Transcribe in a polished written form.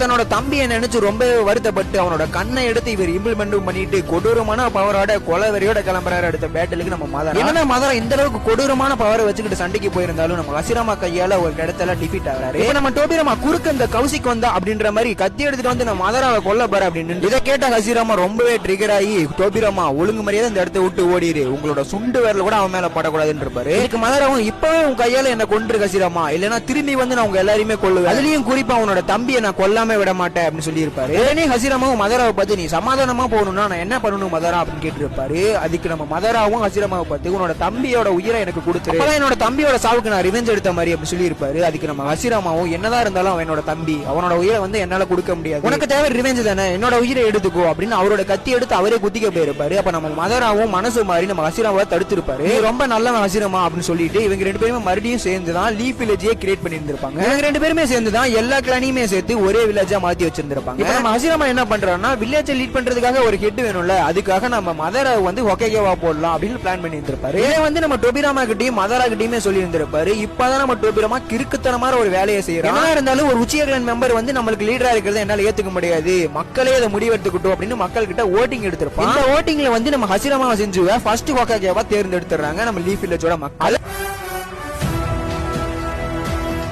தன்னோட தம்பியை நினைச்சு ரொம்ப வருத்தப்பட்டு அவனோட கண்ணை எடுத்து இவர் இம்ப்ளிமெண்ட் பண்ணிட்டு கொடூரமான பவரோட கொலவெறியோட கிளம்புறாரு அடுத்த பேட்டலுக்கு நம்ம மதரா. என்ன மதரா இந்த அளவுக்கு கொடூரமான பவரை வச்சுக்கிட்டு சண்டைக்கு போயிருந்தாலும் நம்ம ஹசிராமா கையால ஒரு இடத்துல டிஃபீட் ஆகிறாரு. இப்ப நம்ம டோபிராமா குறுக்க இந்த கௌசிக் வந்தா அப்படின்ற மாதிரி கத்தி எடுத்துட்டு வந்து நம்ம மதராவை கொல்ல போற அப்படின்னு இதை கேட்ட ஹசிராமா ரொம்பவே ட்ரிகர் ஆகி டோபிராமா ஒழுங்கு மரியாதை இந்த இடத்த விட்டு ஓடிடு, உங்களோட சுண்டு வேர்ல கூட அவன் மேல படக்கூடாதுன்னு இருப்பாரு. இதுக்கு மதராவும் இப்பவே உன் கையால என்ன கொன்று ஹசிராமா, இல்லன்னா திரும்பி வந்து நான் உங்க எல்லாரையுமே கொல்லுவேன், அதுலயும் குறிப்பா அவனோட தம்பியை நான் கொல்லாம விட மாட்டேன் அப்படின்னு சொல்லி இருப்பாரு. உடனே ஹசிராமாவும் மதராவை பார்த்து நீ சமாதானமா போகணும்னா நான் என்ன பண்ணணும் மதரா அப்படின்னு கேட்டிருப்பாரு. அதுக்கு நம்ம மதராவும் ஹசிராமாவை பார்த்து உன்னோட தம்பியோட உயிரை எனக்கு கொடுத்துரு, என்னோட தம்பியோட சாவுக்கு நான் ரிவெஞ்ச் எடுத்த மாதிரி அப்படின்னு சொல்லி இருப்பாரு. அதுக்கு நம்ம ஹசிராமாவும் என்னதான் இருந்தாலும் அவனோட தம்பி, அவனோட உயிரை வந்து என்னால கொடுக்க முடியாது, உனக்கு தேவை ரிவெஞ்ச் தானே, என்னோட உயிரை எடுத்துக்கோ அப்படின்னு அவரோட கத்தி எடுத்து அவரே குத்திக்க போயிருப்பாரு. அப்ப நம்ம மதராவும் மனசு மாதிரி நம்ம ஹசிராமாவை தடுத்திருப்பாரு. ரொம்ப நல்லவன் ஹசிராமா அப்படின்னு சொல்லிட்டு இவங்க ரெண்டு பேருமே மறுபடியும் சேர்ந்துதான் லீஃப் வில்லேஜே கிரியேட் பண்ணி இருந்திருப்பாங்க. இவங்க ரெண்டு பேருமே சேர்ந்துதான் எல்லா கிளானையுமே சேர்த்து ஒரே வில்லேஜா மாத்தி வச்சிருந்திருப்பாங்க. நம்ம ஹசிராமா என்ன பண்றாருன்னா வில்லேஜ் லீட் பண்றதுக்காக ஒரு ஹெட் வேணும்ல, அதுக்காக நம்ம மதரா வந்து ஹொகேகேவா போடலாம் அப்படின்னு பிளான் பண்ணி இருந்திருப்பாரு. இதை வந்து நம்ம டோபிராமா கிட்டையும் மதரா கிட்டையுமே சொல்லி இருந்திருப்பாரு. இப்பதான் நம்ம டோபிராமா கிறுக்குத்தனமான ஒரு வேலையை செய்யறோம். என்ன இருந்தாலும் ஒரு உச்சிய கிளான் மெம்பர் வந்து நம்மளுக்கு லீடரா இருக்கிறத என்னால ஏத்துக்க முடியாது, மக்களே அதை முடிவெடுத்துக்கிட்டோம் அப்படின்னு மக்கள் கிட்ட ஓட்டிங் எடுத்திருப்பாங்க. இந்த ஓட்டிங்ல வந்து நம்ம ஹசிராமா செஞ்சுவ ஃபர்ஸ்ட் ஹொகேகேவா தேர்ந்தெடுத்துறாங்க நம்ம லீஃப் வில்லேஜோட மக்கள்.